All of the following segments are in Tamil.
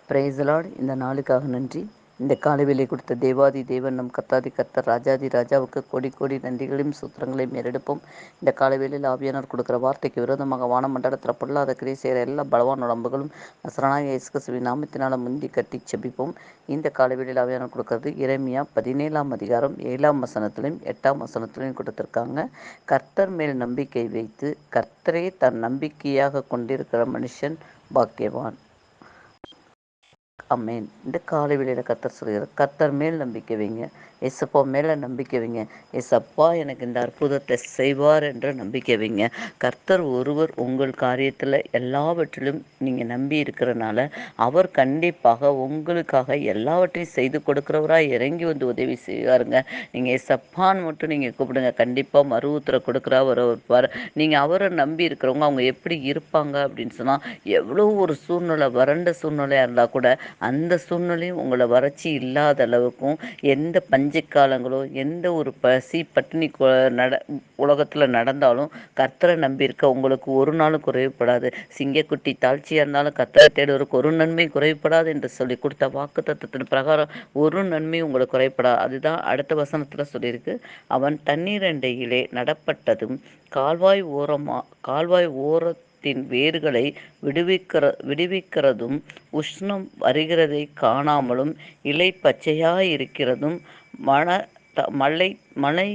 Praise the Lord. இந்த நாளுக்காக நன்றி. இந்த காலை வேளை கொடுத்த தேவாதி தேவன் நம் கர்த்தாதி கர்த்தர் ராஜாதி ராஜாவுக்கு கோடி கோடி நன்றிகளையும் சூத்திரங்களையும் ஏறெடுப்போம். இந்த காலை வேளையில் ஆவியானவர் கொடுக்குற வார்த்தைக்கு விரோதமாக வானமண்டலத்தில் பொல்லாத கிரியை செய்கிற எல்லா பலவான் உடம்புகளும் நசரனாகிய இயேசு கிறிஸ்துவின் நாமத்தினால முந்தி கட்டி செபிப்போம். இந்த காலை வேளையில் ஆவியானவர் கொடுக்கறது எரேமியா 17ஆம் அதிகாரம் 7ஆம் வசனத்திலையும் 8ஆம் வசனத்திலையும் கொடுத்துருக்காங்க. கர்த்தர் மேல் நம்பிக்கை வைத்து கர்த்தரே தன் நம்பிக்கையாக கொண்டிருக்கிற மனுஷன் பாக்கியவான். அமேன். இந்த காலை வேளையில் கர்த்தர் சொல்கிறார், கர்த்தர் மேல் நம்பிக்கை வைங்க, ஏசப்பா மேலே நம்பிக்கை வைங்க, ஏசப்பா எனக்கு இந்த அற்புதத்தை செய்வார் என்ற நம்பிக்கை வைங்க. கர்த்தர் ஒருவர் உங்கள் காரியத்தில் எல்லாவற்றிலும் நீங்கள் நம்பி இருக்கிறனால அவர் கண்டிப்பாக உங்களுக்காக எல்லாவற்றையும் செய்து கொடுக்குறவராக இறங்கி வந்து உதவி செய்வாருங்க. நீங்கள் ஏசப்பான்னு மட்டும் நீங்கள் கூப்பிடுங்க, கண்டிப்பாக மறு உத்தர கொடுக்குறவர் இருப்பார். நீங்கள் அவரை நம்பி இருக்கிறவங்க அவங்க எப்படி இருப்பாங்க அப்படின்னு சொன்னால், எவ்வளோ ஒரு சூழ்நிலை வறண்ட சூழ்நிலையாக இருந்தால் கூட அந்த சூழ்நிலையும் உங்களை வறட்சி இல்லாத அளவுக்கும், எந்த பஞ்சக்காலங்களோ எந்த ஒரு பசி பட்டினி உலகத்தில் நடந்தாலும் கர்த்தரை நம்பியிருக்க உங்களுக்கு ஒரு நாளும் குறைவுபடாது. சிங்கக்குட்டி தாழ்ச்சியாக இருந்தாலும் கர்த்தரை தேடுவதற்கு ஒரு நன்மை குறைவுபடாது என்று சொல்லி கொடுத்த வாக்கு தத்துவத்தின் பிரகாரம் ஒரு நன்மை உங்களுக்கு குறைவுபடாது. அதுதான் அடுத்த வசனத்தில் சொல்லியிருக்கு. அவன் தண்ணீர் அண்டையிலே நடப்பட்டதும் கால்வாய் ஓரத்தின் வேர்களை விடுவிக்கிறதும் உஷ்ணம் வருகிறதை காணாமலும் இலை பச்சையாயிருக்கிறதும் மழை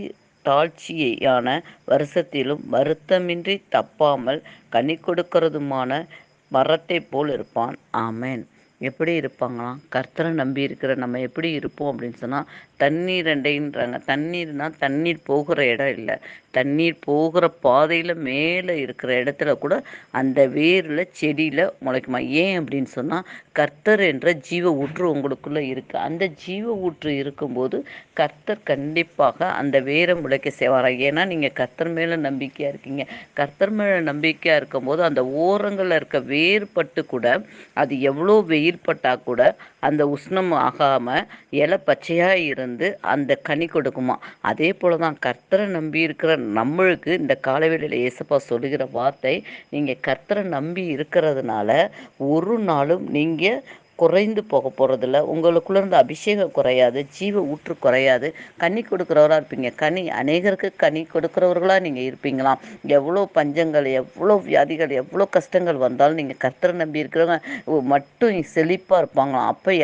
தாழ்ச்சியான வருஷத்திலும் வருத்தமின்றி தப்பாமல் கனி கொடுக்கிறதுமான மரத்தை போல் இருப்பான். ஆமேன். எப்படி இருப்பாங்களாம்? கர்த்தரை நம்பி இருக்கிற நம்ம எப்படி இருப்போம் அப்படின்னு சொன்னால், தண்ணீர் அண்டைன்றாங்க. தண்ணீர்னால் தண்ணீர் போகிற இடம் இல்லை, தண்ணீர் போகிற பாதையில் மேலே இருக்கிற இடத்துல கூட அந்த வேரில் செடியில் முளைக்குமா. ஏன் அப்படின்னு சொன்னால், கர்த்தர் என்ற ஜீவ ஊற்று உங்களுக்குள்ளே இருக்குது. அந்த ஜீவ ஊற்று இருக்கும்போது கர்த்தர் கண்டிப்பாக அந்த வேரை முளைக்க செய்வாரா. ஏன்னா நீங்கள் கர்த்தர் மேலே நம்பிக்கையாக இருக்கீங்க. கர்த்தர் மேலே நம்பிக்கையாக இருக்கும்போது அந்த ஓரங்களில் இருக்க வேர்பட்டு கூட அது எவ்வளோ வெயில் பட்டால் கூட அந்த உஷ்ணம் ஆகாமல் இலை பச்சையாக இருந்து அந்த கனி கொடுக்குமா. அதே போல் தான் கர்த்தரை நம்பி இருக்கிற நம்மளுக்கு இந்த காலவெளியில் ஏசப்பா சொல்லுகிற வார்த்தை, நீங்கள் கர்த்தரை நம்பி இருக்கிறதுனால ஒரு நாளும் நீங்கள் குறைந்து போக போகிறதில்ல. உங்களுக்குள்ள இருந்த அபிஷேகம் குறையாது, ஜீவ ஊற்று குறையாது, கனி கொடுக்குறவராக இருப்பீங்க. அநேகருக்கு கனி கொடுக்குறவர்களாக நீங்கள் இருப்பீங்களாம். எவ்வளோ பஞ்சங்கள், எவ்வளோ வியாதிகள், எவ்வளோ கஷ்டங்கள் வந்தாலும் நீங்கள் கர்த்தரை நம்பி இருக்கிறவங்க மட்டும் செழிப்பாக இருப்பாங்களாம். அப்போ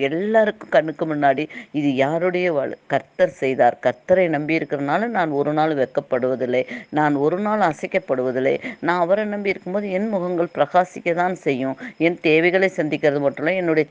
எல்லாருக்கும் கண்ணுக்கு முன்னாடி இது யாருடைய கர்த்தர் செய்தார், கர்த்தரை நம்பி இருக்கிறனால நான் ஒரு நாள் வெட்கப்படுவதில்லை, நான் ஒரு நாள் அசைக்கப்படுவதில்லை, நான் அவரை நம்பி இருக்கும்போது என் முகங்கள் பிரகாசிக்க தான் செய்யும், என் தேவைகளை சந்திக்கிறது மட்டும் இல்லை, என்னுடைய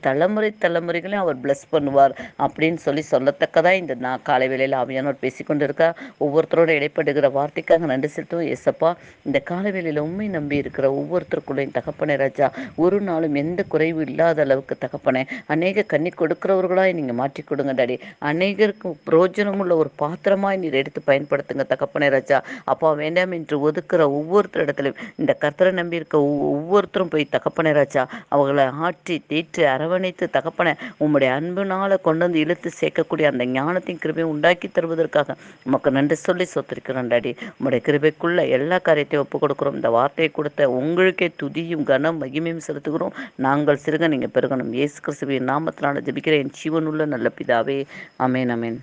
தலைமுறைகளையும் அவர் பிளஸ் பண்ணுவார் அப்படின்னு சொல்லத்தக்கதாக இந்த காலை வேளையில் ஆவியானவர் பேசிக்கொண்டு இருக்கா. ஒவ்வொருத்தரோட இடைப்படுகிற வார்த்தைக்காக நன்றி செலுத்துவோம். ஏசப்பா, இந்த காலை வேளையில் உண்மை நம்பி இருக்கிற ஒவ்வொருத்தருக்குள்ளையும் தகப்பனே ராஜா, ஒரு நாளும் எந்த குறைவு இல்லாத அளவுக்கு தகப்பனே அநேக கண்ணி கொடுக்கிறவர்களாய் நீங்கள் மாற்றி கொடுங்க டாடி. அநேகருக்கு பிரோஜனமுள்ள ஒரு பாத்திரமாய் நீர் எடுத்து பயன்படுத்துங்க தகப்பனே ராஜா. அப்பா, வேண்டாம் என்று ஒதுக்குற ஒவ்வொருத்தர் இடத்துலையும் இந்த கர்த்தரை நம்பி இருக்க ஒவ்வொருத்தரும் போய் தகப்பனே ராஜா அவங்களை ஆற்றி தேற்றி அரவணைத்து தகப்பனை உம்முடைய அன்புனால கொண்டு வந்து இழுத்து சேர்க்கக்கூடிய அந்த ஞானத்தின் கிருபையை உண்டாக்கி தருவதற்காக உமக்கு நன்றி சொல்லி சொத்திருக்கிறோம் டாடி. உம்முடைய கிருபைக்குள்ள எல்லா காரியத்தையும் ஒப்புக் கொடுக்குறோம். இந்த வார்த்தையை கொடுத்த உங்களுக்கே துதியும் கனம் மகிமையும் செலுத்துகிறோம். நாங்கள் சிறுக நீங்கள் பெருகணும். இயேசு கிறிஸ்துவின் நாமத்தினால ஜெபிக்கிற என் ஜீவனுள்ள நல்ல பிதாவே. ஆமென், ஆமென்.